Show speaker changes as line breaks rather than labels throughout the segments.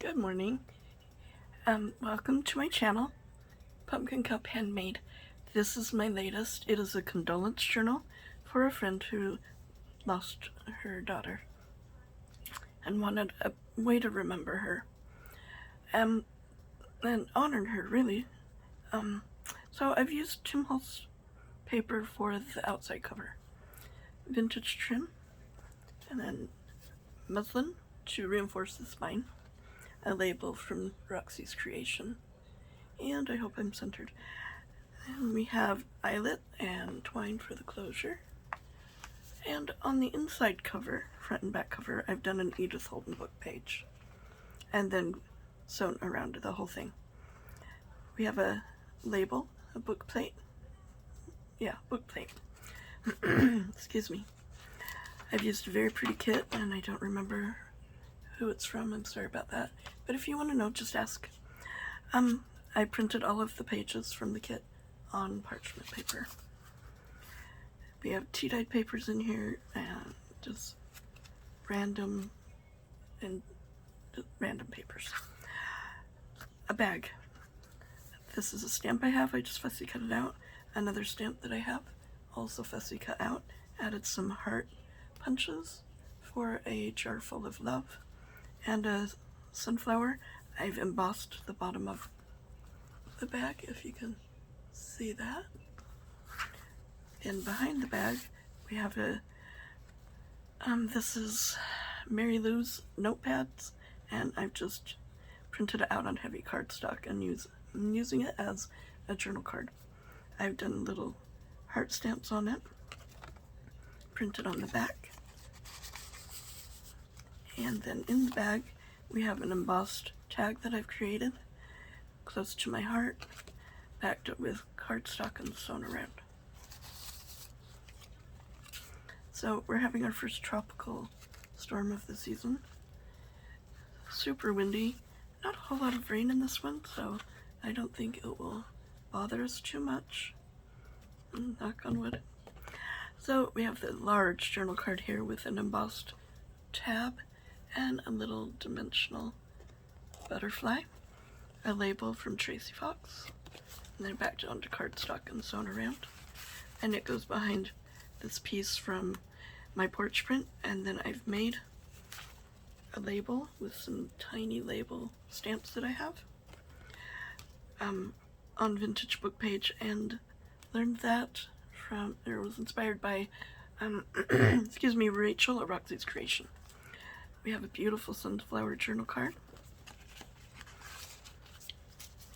Good morning. Welcome to my channel, Pumpkin Cup Handmade. This is my latest. It is a condolence journal for a friend who lost her daughter and wanted a way to remember her and honor her, really. So I've used Tim Holtz paper for the outside cover, vintage trim, and then muslin to reinforce the spine, a label from Roxy's Creation, and I hope I'm centered. And we have eyelet and twine for the closure. And on the inside cover, front and back cover, I've done an Edith Holden book page and then sewn around the whole thing. We have a label, a book plate. Yeah, book plate. Excuse me. I've used a very pretty kit and I don't remember who it's from. I'm sorry about that. But if you want to know, just ask. I printed all of the pages from the kit on parchment paper. We have tea-dyed papers in here and just random papers. A bag. This is a stamp I have. I just fussy cut it out. Another stamp that I have, also fussy cut out. Added some heart punches for a jar full of love. And a sunflower. I've embossed the bottom of the bag, if you can see that. And behind the bag, we have this is Mary Lou's notepads, and I've just printed it out on heavy cardstock and I'm using it as a journal card. I've done little heart stamps on it, printed on the back. And then in the bag, we have an embossed tag that I've created, close to my heart, backed up with cardstock and sewn around. So we're having our first tropical storm of the season. Super windy, not a whole lot of rain in this one, so I don't think it will bother us too much. Knock on wood. So we have the large journal card here with an embossed tab and a little dimensional butterfly, a label from Tracy Fox, and then back down to cardstock and sewn around. And it goes behind this piece from my porch print, and then I've made a label with some tiny label stamps that I have on Vintage Book Page, and learned that from, or was inspired by, excuse me, Rachel at Roxy's Creation. We have a beautiful sunflower journal card.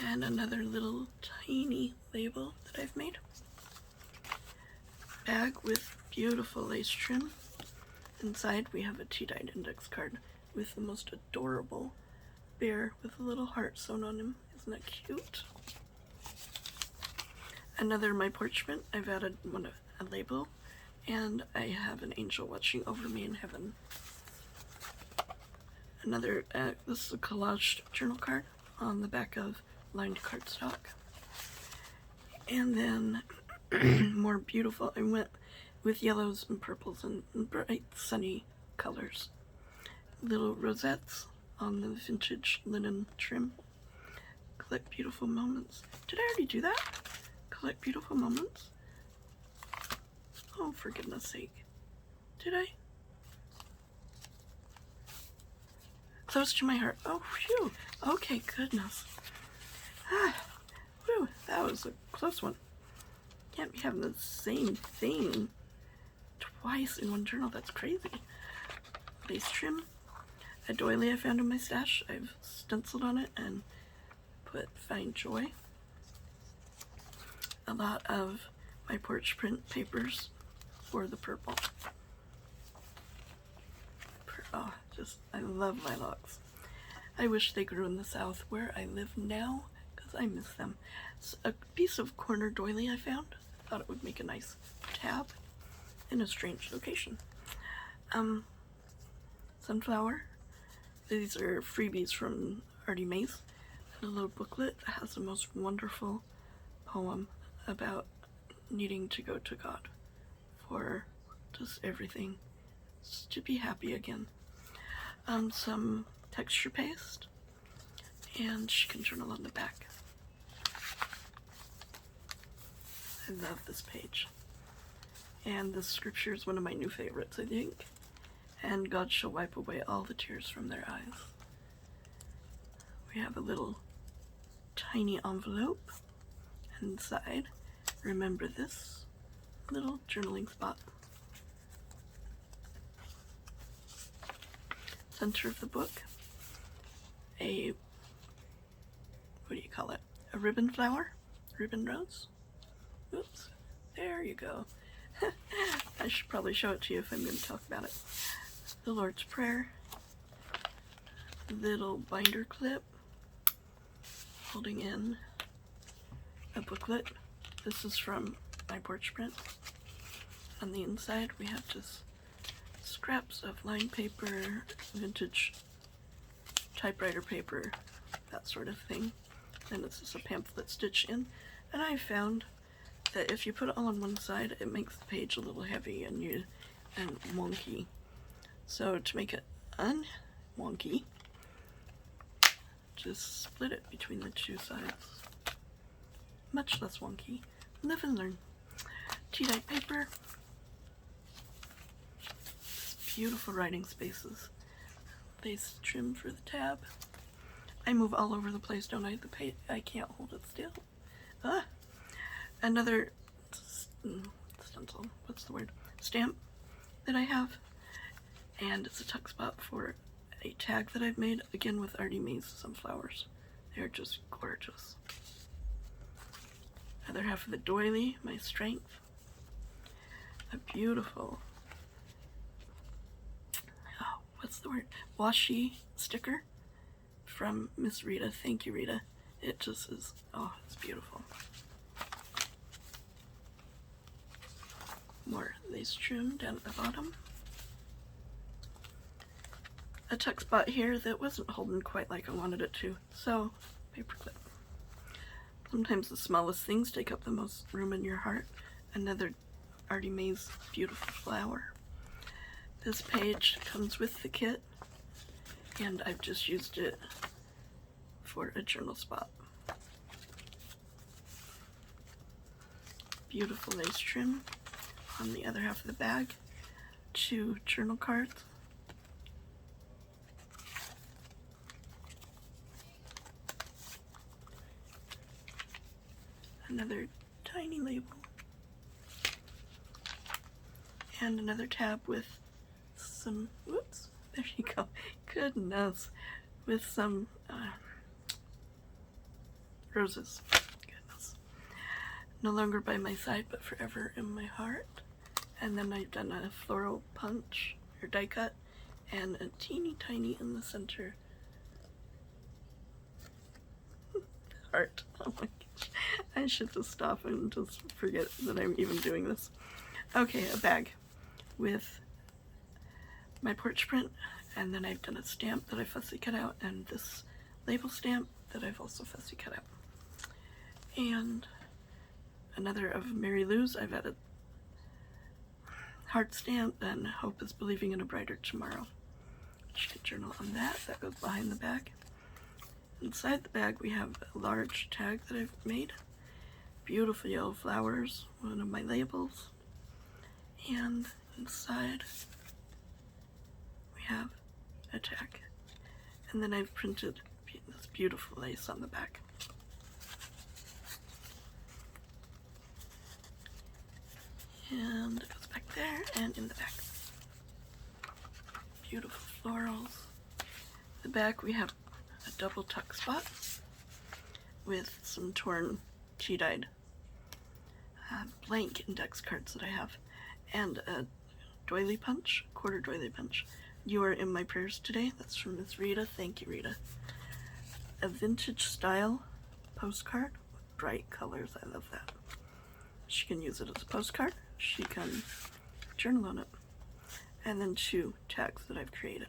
And another little tiny label that I've made. Bag with beautiful lace trim. Inside we have a tea-dyed index card with the most adorable bear with a little heart sewn on him. Isn't that cute? Another my porch print. I've added a label, and I have an angel watching over me in heaven. Another, this is a collaged journal card on the back of lined cardstock. And then more beautiful, I went with yellows and purples and bright sunny colors. Little rosettes on the vintage linen trim. Collect beautiful moments. Did I already do that? Collect beautiful moments? Oh, for goodness sake. Did I? Close to my heart. Oh, phew. Okay, goodness. Whew, that was a close one. Can't be having the same thing twice in one journal. That's crazy. Lace trim. A doily I found in my stash. I've stenciled on it and put Find Joy. A lot of my porch print papers for the purple. Oh, I love lilacs. I wish they grew in the South where I live now, because I miss them. So a piece of corner doily I found. Thought it would make a nice tab in a strange location. Sunflower. These are freebies from Artie Mace. And a little booklet that has the most wonderful poem about needing to go to God for just everything, just to be happy again. Some texture paste, And she can journal on the back. I love this page. And this scripture is one of my new favorites, I think. And God shall wipe away all the tears from their eyes. We have a little tiny envelope. Inside, remember this little journaling spot. Center of the book, a, what do you call it? A ribbon flower? Ribbon rose? Oops, there you go. I should probably show it to you if I'm going to talk about it. The Lord's Prayer, little binder clip, holding in a booklet. This is from my porch print. On the inside we have just scraps of lined paper, vintage typewriter paper, that sort of thing. And it's just a pamphlet stitched in. And I found that if you put it all on one side, it makes the page a little heavy and wonky. So to make it unwonky, just split it between the two sides. Much less wonky. Live and learn. Tea-dyed paper. Beautiful writing spaces. Lace trim for the tab. I move all over the place, don't I? I can't hold it still. Another stencil, what's the word? Stamp that I have. And it's a tuck spot for a tag that I've made, again with Artie Mae's sunflowers. They're just gorgeous. Other half of the doily, my strength. A beautiful, what's the word? Washi sticker from Miss Rita. Thank you, Rita. It just is, it's beautiful. More lace trim down at the bottom. A tuck spot here that wasn't holding quite like I wanted it to, so paper clip. Sometimes the smallest things take up the most room in your heart. Another Artie Mae's beautiful flower. This page comes with the kit, and I've just used it for a journal spot. Beautiful lace trim on the other half of the bag. 2 journal cards. Another tiny label. And another tab with some, whoops, there you go, goodness, with some roses, goodness. No longer by my side, but forever in my heart. And then I've done a floral punch, or die cut, and a teeny tiny in the center heart. Oh my gosh, I should just stop and just forget that I'm even doing this. Okay, a bag with my porch print, and then I've done a stamp that I fussy cut out, and this label stamp that I've also fussy cut out. And another of Mary Lou's. I've added heart stamp and Hope is Believing in a Brighter Tomorrow. She can journal on that. That goes behind the bag. Inside the bag we have a large tag that I've made. Beautiful yellow flowers, one of my labels. And inside we have a tag. And then I've printed this beautiful lace on the back. And it goes back there and in the back. Beautiful florals. The back we have a double tuck spot with some torn tea-dyed blank index cards that I have, and a doily punch, quarter doily punch. You are in my prayers today. That's from Miss Rita. Thank you, Rita. A vintage style postcard with bright colors. I love that. She can use it as a postcard. She can journal on it. And then 2 tags that I've created.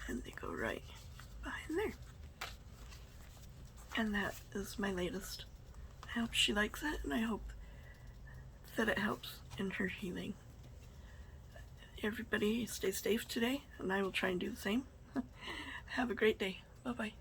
And they go right behind there. And that is my latest. I hope she likes it, and I hope that it helps in her healing. Everybody stay safe today, and I will try and do the same. Have a great day. Bye-bye.